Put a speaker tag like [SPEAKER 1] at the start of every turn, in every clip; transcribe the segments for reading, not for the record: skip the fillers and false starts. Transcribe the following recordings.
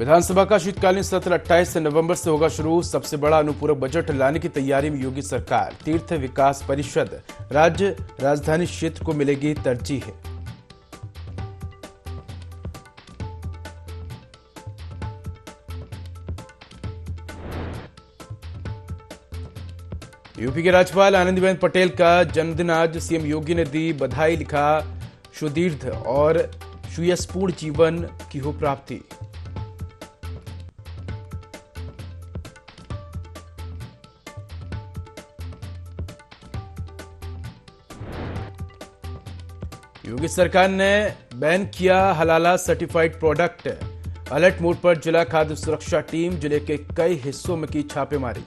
[SPEAKER 1] विधानसभा का शीतकालीन सत्र 28 नवंबर से होगा शुरू। सबसे बड़ा अनुपूरक बजट लाने की तैयारी में योगी सरकार। तीर्थ विकास परिषद राज्य राजधानी क्षेत्र को मिलेगी तरजीह। यूपी के राज्यपाल आनंदीबेन पटेल का जन्मदिन आज। सीएम योगी ने दी बधाई, लिखा सुदीर्घ और सुयशपूर्ण जीवन की हो प्राप्ति। योगी सरकार ने बैन किया हलाला सर्टिफाइड प्रोडक्ट। अलर्ट मोड पर जिला खाद्य सुरक्षा टीम जिले के कई हिस्सों में की छापेमारी।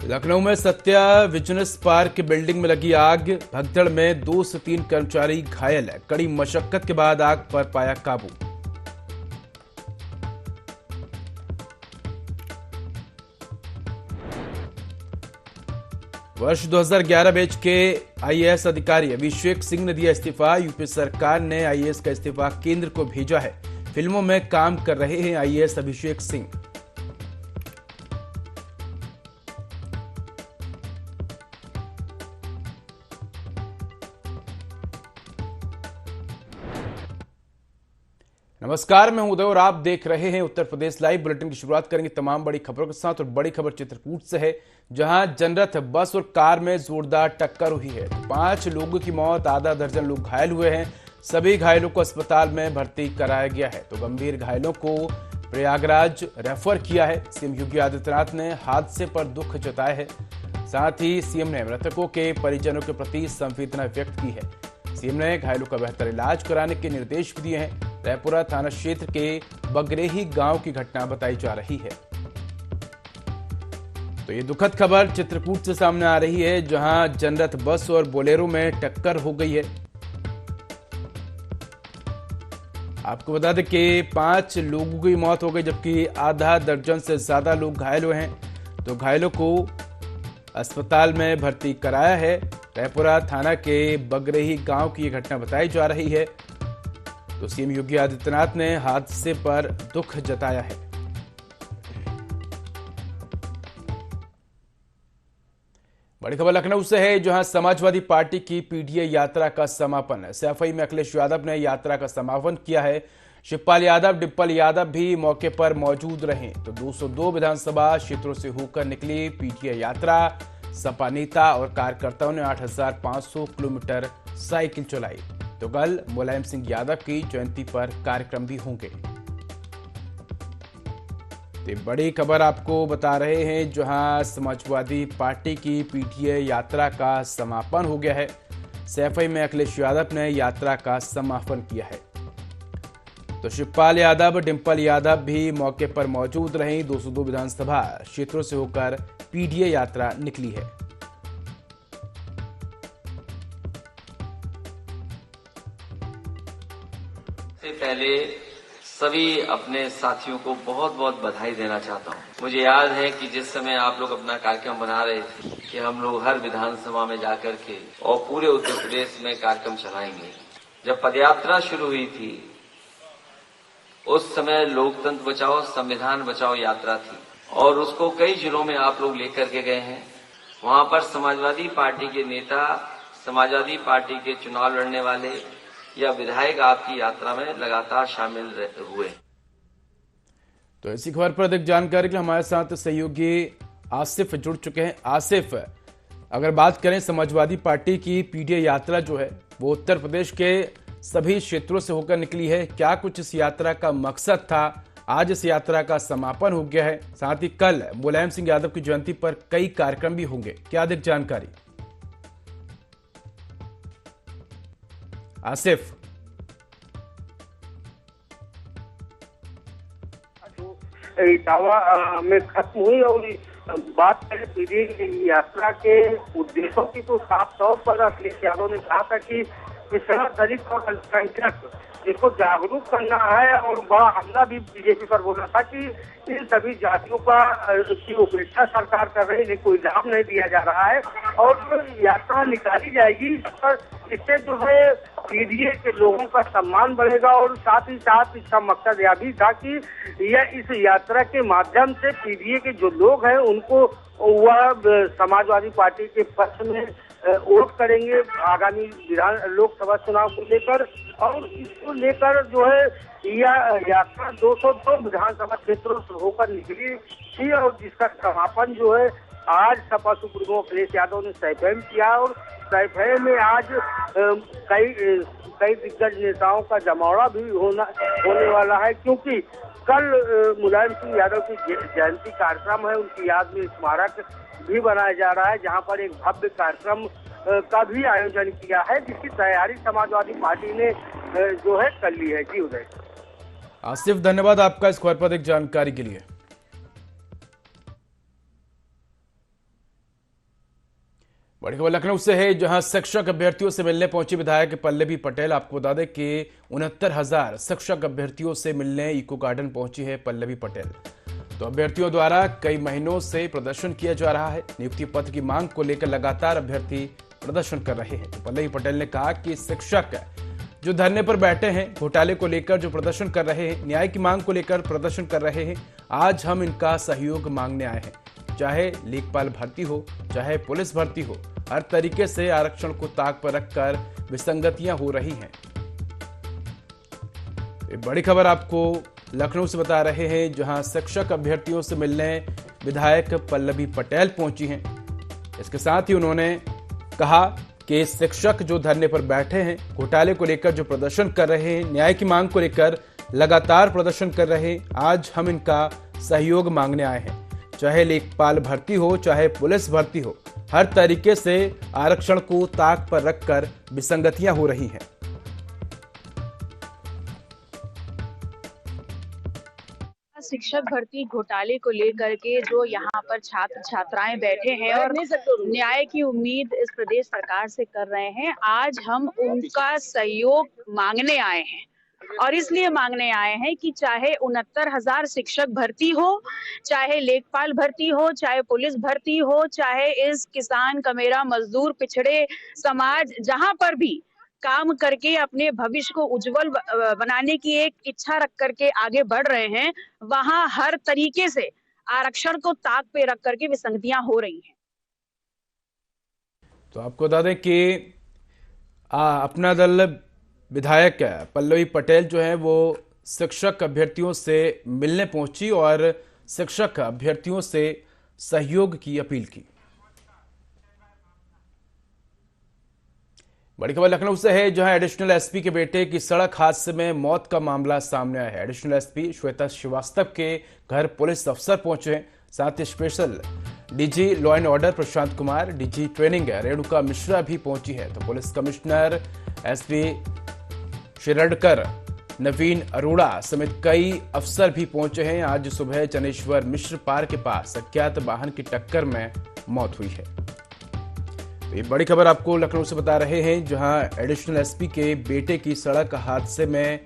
[SPEAKER 1] लखनऊ में सत्या विजनेस पार्क बिल्डिंग में लगी आग। भगदड़ में 2 से 3 कर्मचारी घायल। कड़ी मशक्कत के बाद आग पर पाया काबू। वर्ष 2011 बैच के आईएएस अधिकारी अभिषेक सिंह ने दिया इस्तीफा। यूपी सरकार ने आईएएस का इस्तीफा केंद्र को भेजा है। फिल्मों में काम कर रहे हैं आईएएस अभिषेक सिंह। नमस्कार, मैं हूं उदय और आप देख रहे हैं उत्तर प्रदेश लाइव। बुलेटिन की शुरुआत करेंगे तमाम बड़ी खबरों के साथ। और बड़ी खबर चित्रकूट से है, जहां जनरथ बस और कार में जोरदार टक्कर हुई है। 5 लोगों की मौत, आधा दर्जन लोग घायल हुए हैं। सभी घायलों को अस्पताल में भर्ती कराया गया है, तो गंभीर घायलों को प्रयागराज रेफर किया है। सीएम योगी आदित्यनाथ ने हादसे पर दुख जताया है। साथ ही सीएम ने मृतकों के परिजनों के प्रति संवेदना व्यक्त की है। सीएम ने घायलों का बेहतर इलाज कराने के निर्देश भी दिए हैं। रायपुरा थाना क्षेत्र के बगरेही गांव की घटना बताई जा रही है। तो ये दुखद खबर चित्रकूट से सामने आ रही है, जहां जनरथ बस और बोलेरो में टक्कर हो गई है। आपको बता दें कि 5 लोगों की मौत हो गई, जबकि आधा दर्जन से ज्यादा लोग घायल हुए हैं। तो घायलों को अस्पताल में भर्ती कराया है। रायपुरा थाना के बगरेही गांव की यह घटना बताई जा रही है। तो सीएम योगी आदित्यनाथ ने हादसे पर दुख जताया है। बड़ी खबर लखनऊ से है, जहां समाजवादी पार्टी की पीडीए यात्रा का समापन। सैफई में अखिलेश यादव ने यात्रा का समापन किया है। शिवपाल यादव, डिम्पल यादव भी मौके पर मौजूद रहे। तो 202 विधानसभा क्षेत्रों से होकर निकली पीडीए यात्रा। सपा नेता और कार्यकर्ताओं ने 8500 किलोमीटर साइकिल चलाई। तो कल मुलायम सिंह यादव की जयंती पर कार्यक्रम भी होंगे। तो बड़ी खबर आपको बता रहे हैं, जहां समाजवादी पार्टी की पीडीए यात्रा का समापन हो गया है। सैफई में अखिलेश यादव ने यात्रा का समापन किया है। तो शिवपाल यादव, डिम्पल यादव भी मौके पर मौजूद रहे। 202 विधानसभा क्षेत्रों से होकर पीडीए यात्रा निकली है।
[SPEAKER 2] से पहले सभी अपने साथियों को बहुत बहुत बधाई देना चाहता हूँ। मुझे याद है कि जिस समय आप लोग अपना कार्यक्रम बना रहे थे कि हम लोग हर विधानसभा में जाकर के और पूरे उत्तर प्रदेश में कार्यक्रम चलाएंगे। जब पदयात्रा शुरू हुई थी, उस समय लोकतंत्र बचाओ संविधान बचाओ यात्रा थी और उसको कई जिलों में आप लोग लेकर के गए हैं। वहां पर समाजवादी पार्टी के नेता, समाजवादी पार्टी के चुनाव लड़ने वाले या विधायक आपकी यात्रा में लगातार शामिल हुए।
[SPEAKER 1] तो ऐसी खबर पर अधिक जानकारी के लिए हमारे साथ सहयोगी आसिफ जुड़ चुके हैं। आसिफ, अगर बात करें समाजवादी पार्टी की पीडीए यात्रा जो है वो उत्तर प्रदेश के सभी क्षेत्रों से होकर निकली है। क्या कुछ इस यात्रा का मकसद था? आज इस यात्रा का समापन हो गया है। साथ ही कल मुलायम सिंह यादव की जयंती पर कई कार्यक्रम भी होंगे। क्या अधिक जानकारी? आसिफ,
[SPEAKER 3] इटावा में खत्म हुई और बात करें पीढ़ी की यात्रा के उद्देश्यों की तो साफ तौर पर अखिलेश यादव ने कहा था कि पिछड़ा दलित और अल्पसंख्यक इसको जागरूक करना है, और बड़ा हमला भी बीजेपी पर बोला था कि इन सभी जातियों की उपेक्षा सरकार कर रही है, इन्हें कोई लाभ नहीं दिया जा रहा है और जो यात्रा निकाली जाएगी इससे जो है पीडीए के लोगों का सम्मान बढ़ेगा, और साथ ही साथ इसका मकसद यह भी था कि यह इस यात्रा के माध्यम से पीडीए के जो लोग हैं उनको वह समाजवादी पार्टी के पक्ष में वोट करेंगे आगामी लोकसभा चुनाव को लेकर, और इसको लेकर जो है यह यात्रा 202 विधानसभा क्षेत्रों से होकर निकली थी, और जिसका समापन जो है आज सपा सुप्रीमो अखिलेश यादव ने सैफई में किया, और सैफई में आज कई दिग्गज नेताओं का जमावड़ा भी होने वाला है, क्योंकि कल मुलायम सिंह यादव की जयंती कार्यक्रम है, उनकी याद में स्मारक भी बनाया जा रहा है, जहां पर एक भव्य कार्यक्रम का भी आयोजन किया है, जिसकी तैयारी समाजवादी पार्टी ने जो है कर ली है। जी उदय।
[SPEAKER 1] आसिफ, धन्यवाद आपका इस खबर पर अधिक जानकारी के लिए। बड़ी खबर लखनऊ से है, जहां शिक्षक अभ्यर्थियों से मिलने पहुंची विधायक पल्लवी पटेल। आपको बता दें कि 69,000 शिक्षक अभ्यर्थियों से मिलने इको गार्डन पहुंची है पल्लवी पटेल। तो अभ्यर्थियों द्वारा कई महीनों से प्रदर्शन किया जा रहा है। नियुक्ति पत्र की मांग को लेकर लगातार अभ्यर्थी प्रदर्शन कर रहे हैं। तो पल्लवी पटेल ने कहा कि शिक्षक जो धरने पर बैठे हैं, घोटाले को लेकर जो प्रदर्शन कर रहे हैं, न्याय की मांग को लेकर प्रदर्शन कर रहे हैं, आज हम इनका सहयोग मांगने आए हैं। चाहे लेखपाल भर्ती हो, चाहे पुलिस भर्ती हो, हर तरीके से आरक्षण को ताक पर रखकर विसंगतियां हो रही हैं। एक बड़ी खबर आपको लखनऊ से बता रहे हैं, जहां शिक्षक अभ्यर्थियों से मिलने विधायक पल्लवी पटेल पहुंची हैं। इसके साथ ही उन्होंने कहा कि शिक्षक जो धरने पर बैठे हैं, घोटाले को लेकर जो प्रदर्शन कर रहे हैं, न्याय की मांग को लेकर लगातार प्रदर्शन कर रहे हैं, आज हम इनका सहयोग मांगने आए हैं। चाहे लेखपाल भर्ती हो, चाहे पुलिस भर्ती हो, हर तरीके से आरक्षण को ताक पर रखकर विसंगतियां हो रही हैं।
[SPEAKER 4] शिक्षक भर्ती घोटाले को लेकर के जो यहाँ पर छात्र छात्राएं बैठे हैं और न्याय की उम्मीद इस प्रदेश सरकार से कर रहे हैं, आज हम उनका सहयोग मांगने आए हैं। और इसलिए मांगने आए हैं कि चाहे 69,000 शिक्षक भर्ती हो, चाहे लेखपाल भर्ती हो, चाहे पुलिस भर्ती हो, चाहे इस किसान कमेरा मजदूर पिछड़े समाज जहां पर भी काम करके अपने भविष्य को उज्जवल बनाने की एक इच्छा रख करके आगे बढ़ रहे हैं, वहां हर तरीके से आरक्षण को ताक पे रख करके विसंगतियां हो रही हैं।
[SPEAKER 1] तो आपको बता दें कि अपना दल विधायक पल्लवी पटेल जो है वो शिक्षक अभ्यर्थियों से मिलने पहुंची और शिक्षक अभ्यर्थियों से सहयोग की अपील की। बड़ी खबर लखनऊ से है, जहां एडिशनल एसपी के बेटे की सड़क हादसे में मौत का मामला सामने आया है। एडिशनल एसपी श्वेता श्रीवास्तव के घर पुलिस अफसर पहुंचे हैं, साथ ही special DG law and order Prashant Kumar, DG training Renuka Mishra भी पहुंची है। तो police commissioner SP Shiradkar, Naveen Arora समेत कई अफसर भी पहुंचे हैं। आज सुबह जनेश्वर मिश्र पार्क के पास अज्ञात वाहन की टक्कर में मौत हुई है। तो ये बड़ी खबर आपको लखनऊ से बता रहे हैं, जहां एडिशनल एसपी के बेटे की सड़क हादसे में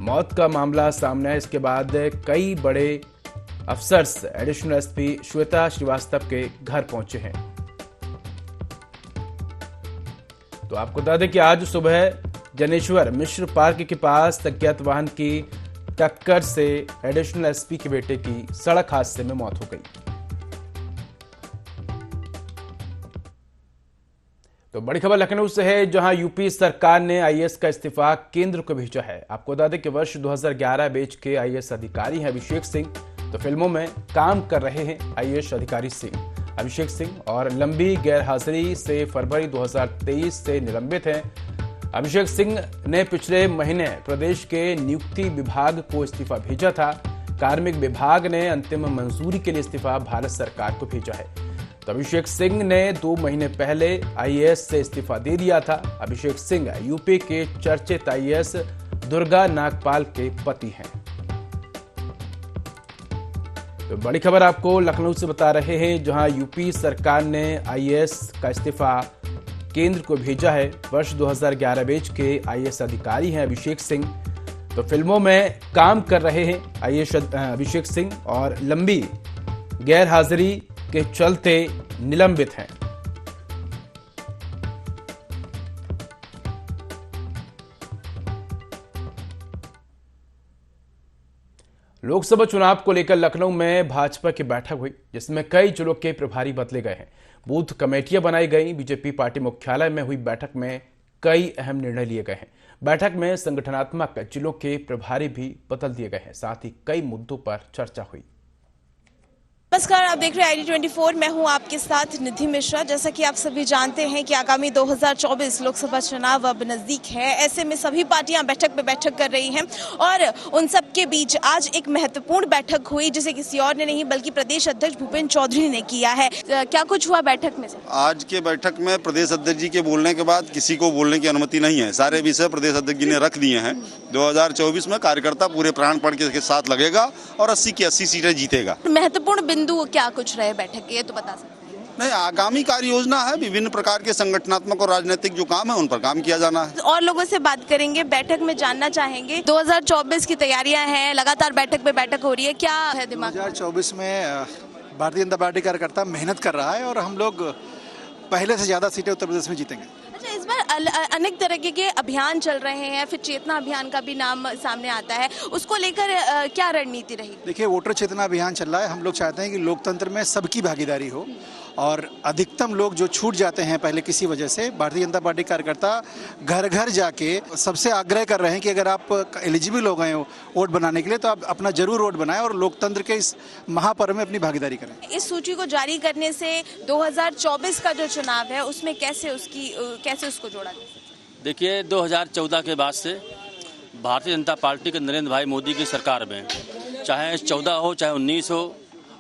[SPEAKER 1] मौत का मामला सामने है। इसके बाद कई बड़े अफसर्स एडिशनल एसपी श्वेता श्रीवास्तव के घर पहुंचे हैं। तो आपको बता दें कि आज सुबह जनेश्वर मिश्र पार्क के पास अज्ञात वाहन की टक्कर से एडिशनल एसपी के बेटे की सड़क हादसे में मौत हो गई। तो बड़ी खबर लखनऊ से है, जहां यूपी सरकार ने आईएएस का इस्तीफा केंद्र को भेजा है। आपको बता दें कि वर्ष 2011 बैच के आईएएस अधिकारी हैं अभिषेक सिंह। तो फिल्मों में काम कर रहे हैं आईएएस अधिकारी अभिषेक सिंह और लंबी गैरहाजिरी से फरवरी 2023 से निलंबित हैं। अभिषेक सिंह ने पिछले महीने प्रदेश के नियुक्ति विभाग को इस्तीफा भेजा था। कार्मिक विभाग ने अंतिम मंजूरी के लिए इस्तीफा भारत सरकार को भेजा है। तो अभिषेक सिंह ने 2 महीने पहले आईएएस से इस्तीफा दे दिया था। अभिषेक सिंह यूपी के चर्चित आईएएस दुर्गा नागपाल के पति हैं। तो बड़ी खबर आपको लखनऊ से बता रहे हैं, जहां यूपी सरकार ने आईएएस का इस्तीफा केंद्र को भेजा है। वर्ष 2011 बैच के आईएएस अधिकारी हैं अभिषेक सिंह। तो फिल्मों में काम कर रहे हैं आईएएस अभिषेक सिंह और लंबी गैर हाजिरी के चलते निलंबित हैं। लोकसभा चुनाव को लेकर लखनऊ में भाजपा की बैठक हुई, जिसमें कई जिलों के प्रभारी बदले गए हैं। बूथ कमेटियां बनाई गई। बीजेपी पार्टी मुख्यालय में हुई बैठक में कई अहम निर्णय लिए गए हैं। बैठक में संगठनात्मक जिलों के प्रभारी भी बदल दिए गए हैं। साथ ही कई मुद्दों पर चर्चा हुई।
[SPEAKER 5] नमस्कार, आप देख रहे हैं ID24। मैं हूं आपके साथ निधि मिश्रा। जैसा कि आप सभी जानते हैं कि आगामी 2024 लोकसभा चुनाव अब नजदीक है। ऐसे में सभी पार्टियां बैठक पे बैठक कर रही हैं और उन सब के बीच आज एक महत्वपूर्ण बैठक हुई, जिसे किसी और ने नहीं बल्कि प्रदेश अध्यक्ष भूपेंद्र चौधरी ने किया है। क्या कुछ हुआ बैठक में?
[SPEAKER 6] आज के बैठक में प्रदेश अध्यक्ष जी के बोलने के बाद किसी को बोलने की अनुमति नहीं है। सारे विषय प्रदेश अध्यक्ष जी ने रख दिए हैं। 2024 में कार्यकर्ता पूरे प्राणपण के साथ लगेगा और 80 की 80 सीटें जीतेगा।
[SPEAKER 5] महत्वपूर्ण बिंदु क्या कुछ रहे बैठक के, ये तो बता सकते हैं?
[SPEAKER 6] नहीं, आगामी कार्य योजना है। विभिन्न प्रकार के संगठनात्मक और राजनीतिक जो काम है उन पर काम किया जाना है।
[SPEAKER 5] और लोगों से बात करेंगे, बैठक में जानना चाहेंगे 2024 की तैयारियां हैं, लगातार बैठक पे बैठक हो रही है, क्या है दिमाग?
[SPEAKER 7] 2024 में भारतीय जनता पार्टी कार्यकर्ता मेहनत कर रहा है और हम लोग पहले से ज्यादा सीटें उत्तर प्रदेश में जीतेंगे।
[SPEAKER 5] अच्छा, इस बार अनेक तरह के अभियान चल रहे हैं, फिर चेतना अभियान का भी नाम सामने आता है, उसको लेकर क्या रणनीति रही?
[SPEAKER 7] देखिए, वोटर चेतना अभियान चल रहा है। हम लोग चाहते हैं कि लोकतंत्र में सबकी भागीदारी हो और अधिकतम लोग जो छूट जाते हैं पहले किसी वजह से, भारतीय जनता पार्टी कार्यकर्ता घर घर जाके सबसे आग्रह कर रहे हैं कि अगर आप एलिजिबल हो गए हो वोट बनाने के लिए तो आप अपना जरूर वोट बनाएं और लोकतंत्र के इस महापर्व में अपनी भागीदारी करें।
[SPEAKER 5] इस सूची को जारी करने से 2024 का जो चुनाव है उसमें कैसे उसको जोड़ा जाए?
[SPEAKER 8] देखिए, 2014 के बाद से भारतीय जनता पार्टी के नरेंद्र भाई मोदी की सरकार में, चाहे 14 हो, चाहे 19 हो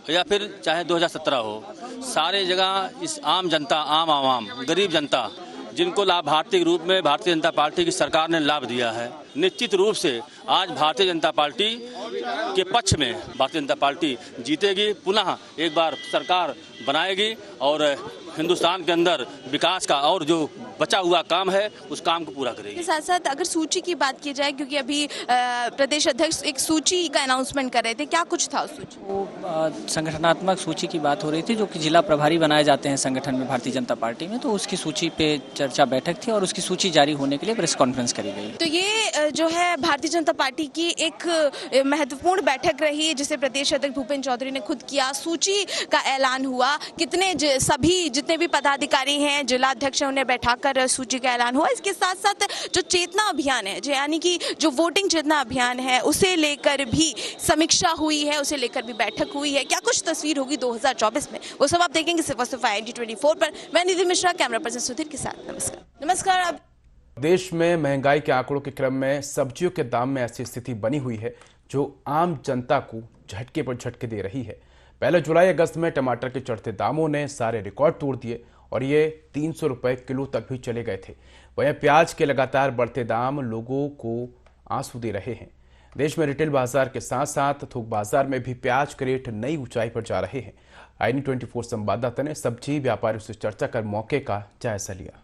[SPEAKER 8] या फिर चाहे 2017 हो, सारे जगह इस आम जनता, आम गरीब जनता, जिनको लाभार्थी के रूप में भारतीय जनता पार्टी की सरकार ने लाभ दिया है, निश्चित रूप से आज भारतीय जनता पार्टी के पक्ष में भारतीय जनता पार्टी जीतेगी। पुनः एक बार सरकार बनाएगी और हिंदुस्तान के अंदर विकास का और जो बचा हुआ काम है उस काम को पूरा करेगी।
[SPEAKER 5] साथ साथ अगर सूची की बात की जाए, क्योंकि अभी प्रदेश अध्यक्ष एक सूची का अनाउंसमेंट कर रहे थे, क्या कुछ था उस सूची?
[SPEAKER 9] वो संगठनात्मक सूची की बात हो रही थी, जो कि जिला प्रभारी बनाए जाते हैं संगठन में भारतीय जनता पार्टी में, तो उसकी सूची पे चर्चा बैठक थी और उसकी सूची जारी होने के लिए प्रेस कॉन्फ्रेंस करी गई।
[SPEAKER 5] तो ये जो है भारतीय जनता पार्टी की एक महत्वपूर्ण बैठक रही, जिसे प्रदेश अध्यक्ष भूपेंद्र चौधरी ने खुद किया। सूची का ऐलान हुआ, कितने सभी जितने भी पदाधिकारी हैं, जिला अध्यक्ष हैं, उन्हें बैठाकर सूची का ऐलान हुआ। इसके साथ साथ जो चेतना अभियान है, यानी कि जो वोटिंग चेतना अभियान है, उसे लेकर भी समीक्षा हुई है, उसे लेकर भी बैठक हुई है। क्या कुछ तस्वीर होगी 2024 में, वो सब आप देखेंगे सिर्फ ID24 पर। मैं निधि मिश्रा, कैमरा पर्सन सुधीर के साथ। नमस्कार। अब
[SPEAKER 1] देश में महंगाई के आंकड़ों के क्रम में सब्जियों के दाम में ऐसी स्थिति बनी हुई है जो आम जनता को झटके पर झटके दे रही है। पहले जुलाई अगस्त में टमाटर के चढ़ते दामों ने सारे रिकॉर्ड तोड़ दिए और ये 300 रुपए किलो तक भी चले गए थे। वहीं प्याज के लगातार बढ़ते दाम लोगों को आंसू दे रहे हैं। देश में रिटेल बाजार के साथ साथ थोक बाजार में भी प्याज के रेट नई ऊंचाई पर जा रहे हैं। ID24 संवाददाता ने सब्जी व्यापारियों से चर्चा कर मौके का जायजा लिया।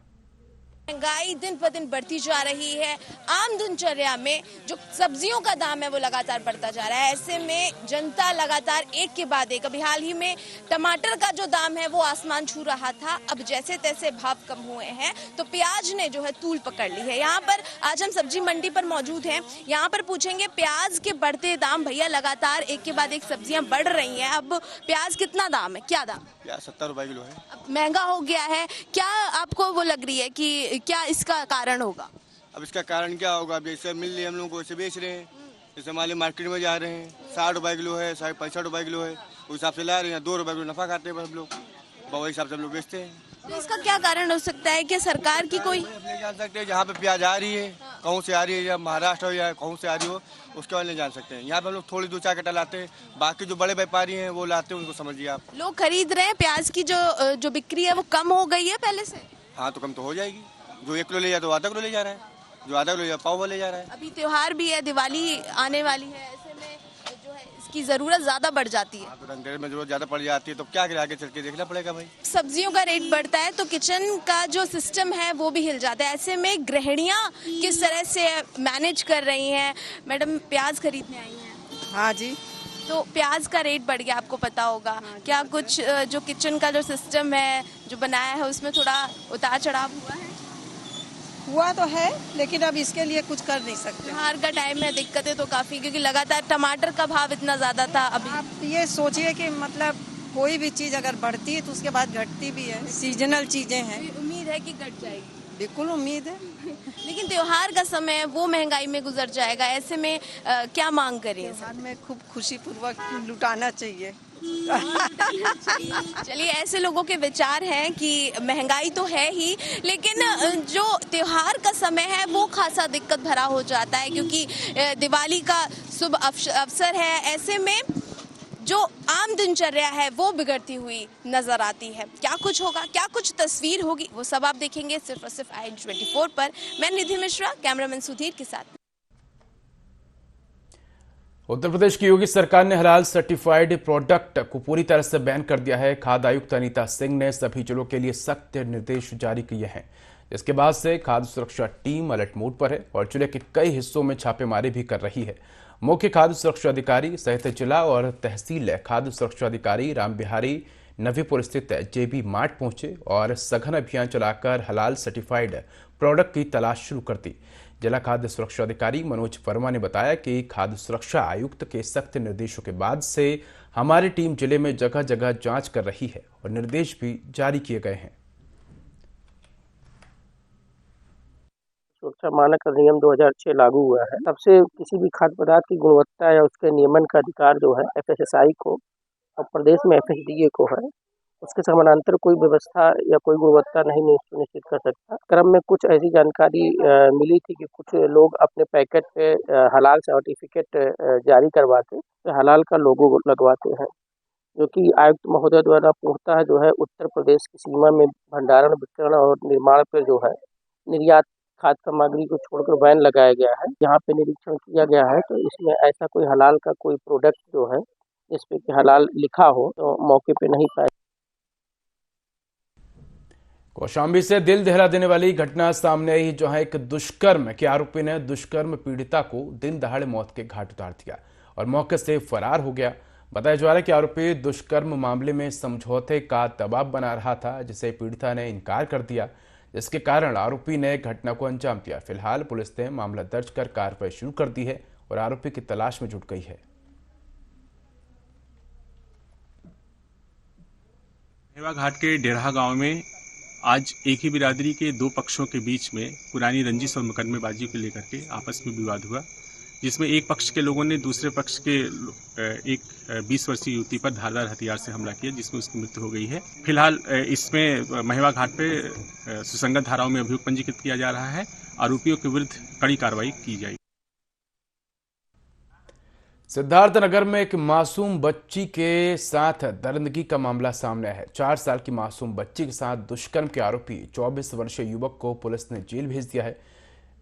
[SPEAKER 5] महंगाई दिन पर दिन बढ़ती जा रही है। आम दिनचर्या में जो सब्जियों का दाम है वो लगातार बढ़ता जा रहा है। ऐसे में जनता लगातार एक के बाद एक, अभी हाल ही में टमाटर का जो दाम है वो आसमान छू रहा था, अब जैसे तैसे भाव कम हुए हैं तो प्याज ने जो है तूल पकड़ ली है। यहाँ पर आज हम सब्जी मंडी पर मौजूद हैं, यहाँ पर पूछेंगे प्याज के बढ़ते दाम। भैया, लगातार एक के बाद एक सब्जियां बढ़ रही हैं, अब प्याज कितना दाम है, क्या दाम?
[SPEAKER 6] प्याज 70 रुपए किलो है।
[SPEAKER 5] अब महंगा हो गया है, क्या आपको वो लग रही है कि क्या इसका कारण होगा?
[SPEAKER 10] अब इसका कारण क्या होगा? अब जैसे मिल रही है हम लोगों को वैसे बेच रहे हैं। जैसे हमारे मार्केट में जा रहे हैं 60 रुपए किलो है, 65 रुपए किलो है, उस हिसाब से ला रहे हैं। 2 रुपए किलो नफा खाते हैं हम लोग, वही हिसाब से हम लोग बेचते हैं।
[SPEAKER 5] तो इसका क्या कारण हो सकता है कि सरकार की कोई
[SPEAKER 10] नहीं जान सकते हैं जहाँ पे प्याज आ रही है, कहूँ से आ रही है, या महाराष्ट्र हो या कहूँ से आ रही हो, उसके बारे में नहीं जान सकते हैं। यहाँ पे हम लोग थोड़ी 2-4 कट्टा लाते हैं, बाकी जो बड़े व्यापारी हैं वो लाते हैं, उनको समझिए आप।
[SPEAKER 5] लोग खरीद रहे हैं, प्याज की जो बिक्री है वो कम हो गई है पहले से?
[SPEAKER 10] हाँ, तो कम तो हो जाएगी। जो 1 किलो ले जाए तो आधा किलो ले जा रहा है, जो आधा किलो ले जाए पाव ले जा रहा है।
[SPEAKER 5] अभी त्योहार भी है, दिवाली आने वाली है, ऐसे में जो है इसकी जरूरत ज्यादा बढ़ जाती है।
[SPEAKER 10] तो अंधेरे में जरूरत ज्यादा पड़ जाती है तो क्या करें, आगे चल के देखना पड़ेगा भाई।
[SPEAKER 5] सब्जियों का रेट बढ़ता है तो किचन का जो सिस्टम है वो भी हिल जाता है। ऐसे में गृहिणियां किस तरह से मैनेज कर रही हैं? मैडम प्याज खरीदने आई हैं।
[SPEAKER 11] हाँ जी।
[SPEAKER 5] तो प्याज का रेट बढ़ गया, आपको पता होगा। क्या कुछ जो किचन का जो सिस्टम है जो बनाया है उसमें थोड़ा उतार चढ़ाव हुआ है?
[SPEAKER 11] हुआ तो है, लेकिन अब इसके लिए कुछ कर नहीं सकते।
[SPEAKER 5] त्योहार का टाइम है, दिक्कतें तो काफी, क्योंकि लगातार टमाटर का भाव इतना ज्यादा था। अभी
[SPEAKER 11] आप ये सोचिए कि मतलब कोई भी चीज अगर बढ़ती है तो उसके बाद घटती भी है। सीजनल चीजें हैं।
[SPEAKER 5] उम्मीद है कि घट जाएगी।
[SPEAKER 11] बिल्कुल उम्मीद है।
[SPEAKER 5] लेकिन त्योहार का समय है, वो महंगाई में गुजर जाएगा। ऐसे में क्या मांग करें?
[SPEAKER 11] त्योहार में खूब खुशी पूर्वक लुटाना चाहिए।
[SPEAKER 5] चलिए, ऐसे लोगों के विचार हैं कि महंगाई तो है ही, लेकिन जो त्योहार का समय है वो खासा दिक्कत भरा हो जाता है, क्योंकि दिवाली का शुभ अवसर है। ऐसे में जो आम दिनचर्या है वो बिगड़ती हुई नजर आती है। क्या कुछ होगा, क्या कुछ तस्वीर होगी, वो सब आप देखेंगे सिर्फ और सिर्फ IN24 पर। मैं निधि मिश्रा, कैमरामैन सुधीर के साथ।
[SPEAKER 1] उत्तर प्रदेश की योगी सरकार ने हलाल सर्टिफाइड प्रोडक्ट को पूरी तरह से बैन कर दिया है। खाद्य आयुक्त अनीता सिंह ने सभी जिलों के लिए सख्त निर्देश जारी किए हैं, जिसके बाद से खाद्य सुरक्षा टीम अलर्ट मोड पर है और जिले के कई हिस्सों में छापेमारी भी कर रही है। मुख्य खाद्य सुरक्षा अधिकारी सहित जिला और तहसील खाद्य सुरक्षा अधिकारी राम बिहारी नवीपुर स्थित JB मार्ट पहुंचे और सघन अभियान चलाकर हलाल सर्टिफाइड प्रोडक्ट की तलाश शुरू कर दी। जिला खाद्य सुरक्षा अधिकारी मनोज वर्मा ने बताया कि खाद्य सुरक्षा आयुक्त के सख्त निर्देशों के बाद से हमारी टीम जिले में जगह जगह जांच कर रही है और निर्देश भी जारी किए गए हैं।
[SPEAKER 12] सुरक्षा मानक अधिनियम 2006 लागू हुआ है। तब से किसी भी खाद्य पदार्थ की गुणवत्ता या उसके नियमन का अधिकार जो है FSSAI को और प्रदेश में FSDA को है। उसके समानांतर कोई व्यवस्था या कोई गुणवत्ता नहीं सुनिश्चित कर सकता। क्रम में कुछ ऐसी जानकारी मिली थी कि कुछ लोग अपने पैकेट पे हलाल सर्टिफिकेट जारी करवाते, तो हलाल का लोगो लगवाते हैं, जो कि आयुक्त महोदय द्वारा पूर्णतः जो है उत्तर प्रदेश की सीमा में भंडारण, वितरण और निर्माण पर जो है निर्यात खाद्य सामग्री को छोड़कर बैन लगाया गया है। यहाँ पे निरीक्षण किया गया है तो इसमें ऐसा कोई हलाल का कोई प्रोडक्ट जो है जिस पे कि हलाल लिखा हो तो मौके पे नहीं पाया।
[SPEAKER 1] कौशाम्बी से दिल दहला देने वाली घटना सामने आई, जहां एक दुष्कर्म के आरोपी ने दुष्कर्म पीड़िता को दिन दहाड़े मौत के घाट उतार दिया और मौके से फरार हो गया। बताया जा रहा है कि आरोपी दुष्कर्म मामले में समझौते का दबाव बना रहा था, जिसे पीड़िता ने इनकार कर दिया, जिसके कारण आरोपी ने घटना को अंजाम दिया। फिलहाल पुलिस ने मामला दर्ज कर कार्रवाई शुरू कर दी है और आरोपी की तलाश में जुट गई है।
[SPEAKER 13] मेवा घाट के डेरहा गांव में आज एक ही बिरादरी के दो पक्षों के बीच में पुरानी रंजिश और मुकदमेबाजी को लेकर के आपस में विवाद हुआ, जिसमें एक पक्ष के लोगों ने दूसरे पक्ष के एक 20 वर्षीय युवती पर धारदार हथियार से हमला किया, जिसमें उसकी मृत्यु हो गई है। फिलहाल इसमें मेवा घाट पे सुसंगत धाराओं में अभियोग पंजीकृत किया जा रहा है। आरोपियों के विरुद्ध कड़ी कार्रवाई की जाएगी।
[SPEAKER 1] सिद्धार्थनगर में एक मासूम बच्ची के साथ दरिंदगी का मामला सामने आया है। 4 साल की मासूम बच्ची के साथ दुष्कर्म के आरोपी 24 वर्षीय युवक को पुलिस ने जेल भेज दिया है।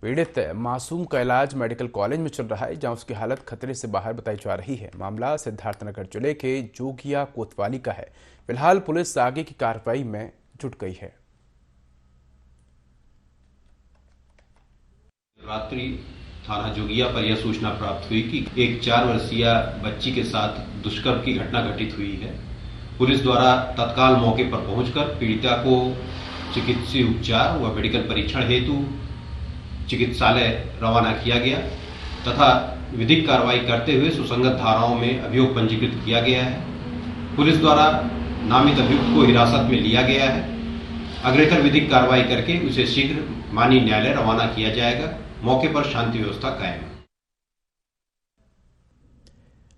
[SPEAKER 1] पीड़ित मासूम का इलाज मेडिकल कॉलेज में चल रहा है, जहां उसकी हालत खतरे से बाहर बताई जा रही है। मामला सिद्धार्थनगर जिले के जोगिया कोतवाली का है। फिलहाल पुलिस आगे की कार्रवाई में जुट गई है।
[SPEAKER 14] रात्रि थाना जोगिया पर यह सूचना प्राप्त हुई कि एक 4 वर्षीय बच्ची के साथ दुष्कर्म की घटना घटित हुई है। पुलिस द्वारा तत्काल मौके पर पहुंचकर पीड़िता को चिकित्सीय उपचार व मेडिकल परीक्षण हेतु चिकित्सालय रवाना किया गया तथा विधिक कार्रवाई करते हुए सुसंगत धाराओं में अभियोग पंजीकृत किया गया है। पुलिस द्वारा नामित अभियुक्त को हिरासत में लिया गया है। अग्रेतर विधिक कार्रवाई करके उसे शीघ्र माननीय न्यायालय रवाना किया जाएगा। मौके पर शांति व्यवस्था कायम है।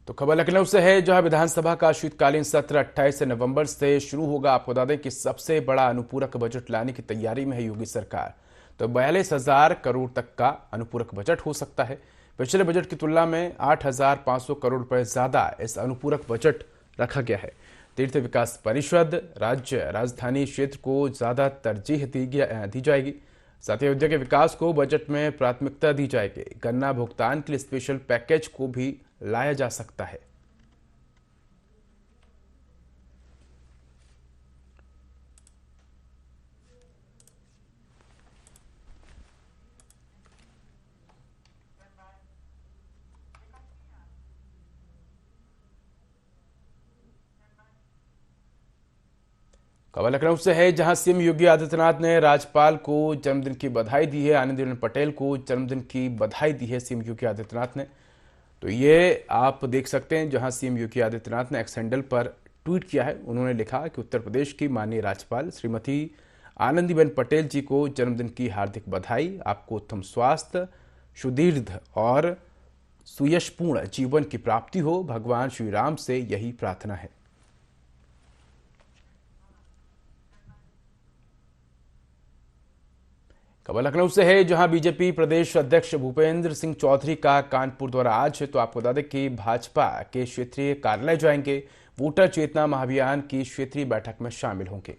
[SPEAKER 1] तो खबर लखनऊ से है, जहां विधानसभा का शीतकालीन सत्र 28 नवंबर से शुरू होगा। आपको बता दें कि सबसे बड़ा अनुपूरक बजट लाने की तैयारी में है योगी सरकार। तो 42,000 करोड़ तक का अनुपूरक बजट हो सकता है। पिछले बजट की तुलना में 8,500 करोड़ रुपए ज्यादा इस अनुपूरक बजट रखा गया है। तीर्थ विकास परिषद, राज्य राजधानी क्षेत्र को ज्यादा तरजीह दी जाएगी। साथ ही अयोध्या के विकास को बजट में प्राथमिकता दी जाएगी। गन्ना भुगतान के लिए स्पेशल पैकेज को भी लाया जा सकता है। खबर लखनऊ से है, जहां सीएम योगी आदित्यनाथ ने राज्यपाल को जन्मदिन की बधाई दी है। आनंदीबेन पटेल को जन्मदिन की बधाई दी है सीएम योगी आदित्यनाथ ने। तो ये आप देख सकते हैं, जहां सीएम योगी आदित्यनाथ ने एक्स हैंडल पर ट्वीट किया है। उन्होंने लिखा कि उत्तर प्रदेश की माननीय राज्यपाल श्रीमती आनंदीबेन पटेल जी को जन्मदिन की हार्दिक बधाई। आपको उत्तम स्वास्थ्य, सुदीर्घ और सुयशपूर्ण जीवन की प्राप्ति हो। भगवान श्री राम से यही प्रार्थना है। खबर लखनऊ से है, जहां बीजेपी प्रदेश अध्यक्ष भूपेंद्र सिंह चौधरी का कानपुर दौरा आज है। तो आपको बता दें कि भाजपा के क्षेत्रीय कार्यालय जाएंगे, वोटर चेतना महाअभियान की क्षेत्रीय बैठक में शामिल होंगे।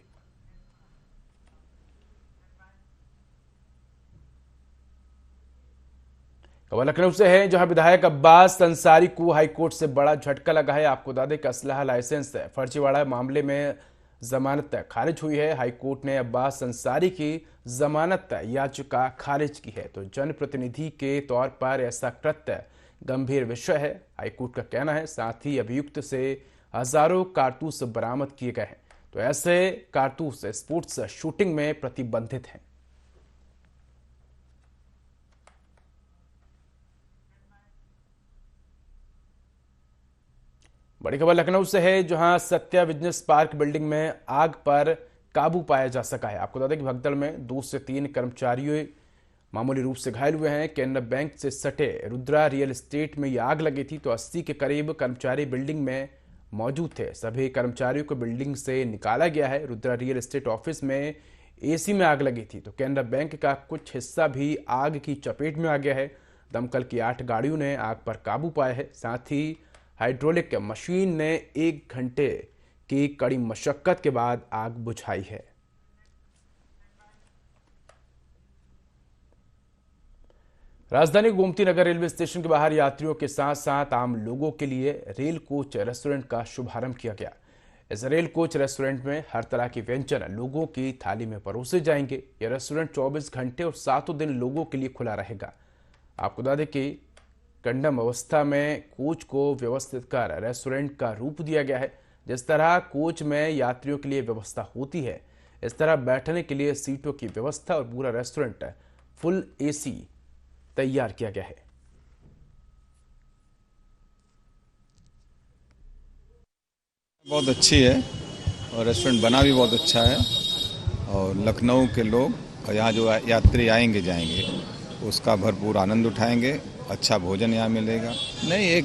[SPEAKER 1] खबर लखनऊ से है, जहां विधायक अब्बास अंसारी को हाईकोर्ट से बड़ा झटका लगा है। आपको बता दें कि असलहा लाइसेंस फर्जीवाड़ा मामले में जमानत खारिज हुई है। हाईकोर्ट ने अब्बास अंसारी की जमानत याचिका खारिज की है। तो जनप्रतिनिधि के तौर पर ऐसा कृत्य गंभीर विषय है, हाईकोर्ट का कहना है। साथ ही अभियुक्त से हजारों कारतूस बरामद किए गए हैं। तो ऐसे कारतूस स्पोर्ट्स शूटिंग में प्रतिबंधित हैं। बड़ी खबर लखनऊ से है, जहां सत्या बिजनेस पार्क बिल्डिंग में आग पर काबू पाया जा सका है। आपको बता दें कि भगदड़ में 2 से 3 कर्मचारी मामूली रूप से घायल हुए हैं। केनरा बैंक से सटे रुद्रा रियल एस्टेट में यह आग लगी थी। तो 80 के करीब कर्मचारी बिल्डिंग में मौजूद थे। सभी कर्मचारियों को बिल्डिंग से निकाला गया है। रुद्रा रियल एस्टेट ऑफिस में एसी में आग लगी थी। तो केनरा बैंक का कुछ हिस्सा भी आग की चपेट में आ गया है। दमकल की 8 गाड़ियों ने आग पर काबू पाया है। साथ ही हाइड्रोलिक मशीन ने 1 घंटे की कड़ी मशक्कत के बाद आग बुझाई है। राजधानी गोमती नगर रेलवे स्टेशन के बाहर यात्रियों के साथ साथ आम लोगों के लिए रेल कोच रेस्टोरेंट का शुभारंभ किया गया। इस रेल कोच रेस्टोरेंट में हर तरह के व्यंजन लोगों की थाली में परोसे जाएंगे। यह रेस्टोरेंट 24 घंटे और 7 दिन लोगों के लिए खुला रहेगा। आपको बता दें कि कंडम अवस्था में कोच को व्यवस्थित कर रेस्टोरेंट का रूप दिया गया है। जिस तरह कोच में यात्रियों के लिए व्यवस्था होती है, इस तरह बैठने के लिए सीटों की व्यवस्था और पूरा रेस्टोरेंट फुल एसी तैयार किया गया है।
[SPEAKER 15] बहुत अच्छी है और रेस्टोरेंट बना भी बहुत अच्छा है। और लखनऊ के लोग यहाँ जो यात्री आएंगे जाएंगे उसका भरपूर आनंद उठाएंगे। अच्छा भोजन यहाँ मिलेगा। नहीं, एक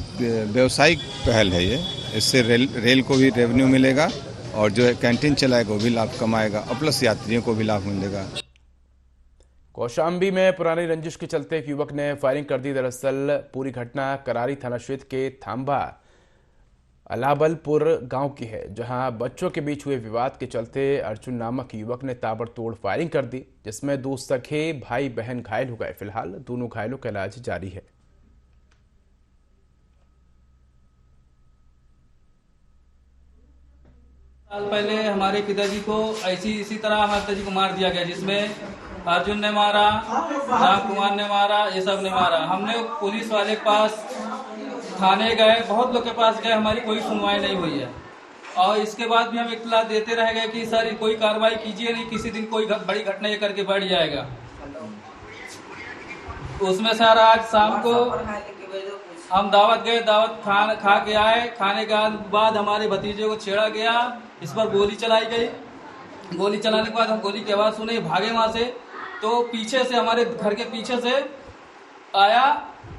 [SPEAKER 15] व्यवसायिक पहल है ये। इससे रेल को भी रेवेन्यू मिलेगा और जो कैंटीन चलाएगा वो भी लाभ कमाएगा और प्लस यात्रियों को भी लाभ मिलेगा।
[SPEAKER 1] कौशाम्बी में पुरानी रंजिश के चलते एक युवक ने फायरिंग कर दी। दरअसल पूरी घटना करारी थाना क्षेत्र के थांबा अलाबलपुर गांव की है, जहां बच्चों के बीच हुए विवाद के चलते अर्जुन नामक युवक ने ताबड़तोड़ फायरिंग कर दी, जिसमें 2 सगे भाई बहन घायल हो गए। फिलहाल दोनों घायलों का इलाज जारी है।
[SPEAKER 16] साल पहले हमारे पिताजी को इसी तरह हमारे पिताजी को मार दिया गया, जिसमें अर्जुन ने मारा, राम कुमार ने मारा, ये सब ने मारा। हमने पुलिस वाले के पास थाने गए, बहुत लोग के पास गए, हमारी कोई सुनवाई नहीं हुई है। और इसके बाद भी हम इत्तला देते रह गए कि सर कोई कार्रवाई कीजिए, नहीं किसी दिन कोई बड़ी घटना ये करके बढ़ जाएगा। उसमें सर आज शाम को हम दावत गए, दावत खा के आए। खाने के बाद हमारे भतीजे को छेड़ा गया, इस पर गोली चलाई गई। गोली चलाने के बाद हम गोली की आवाज़ सुने, भागे वहाँ से। तो पीछे से हमारे घर के पीछे से आया,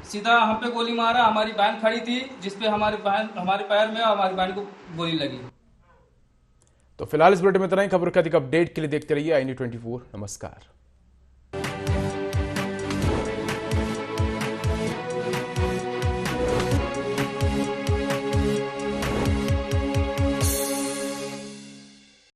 [SPEAKER 16] सीधा हम पे गोली मारा। हमारी बहन खड़ी थी, जिसपे हमारे पैर में और हमारी बहन को गोली लगी।
[SPEAKER 1] तो फिलहाल इस बुलेटिन में इतना ही। खबर का अधिक अपडेट के लिए देखते रहिए i24। नमस्कार।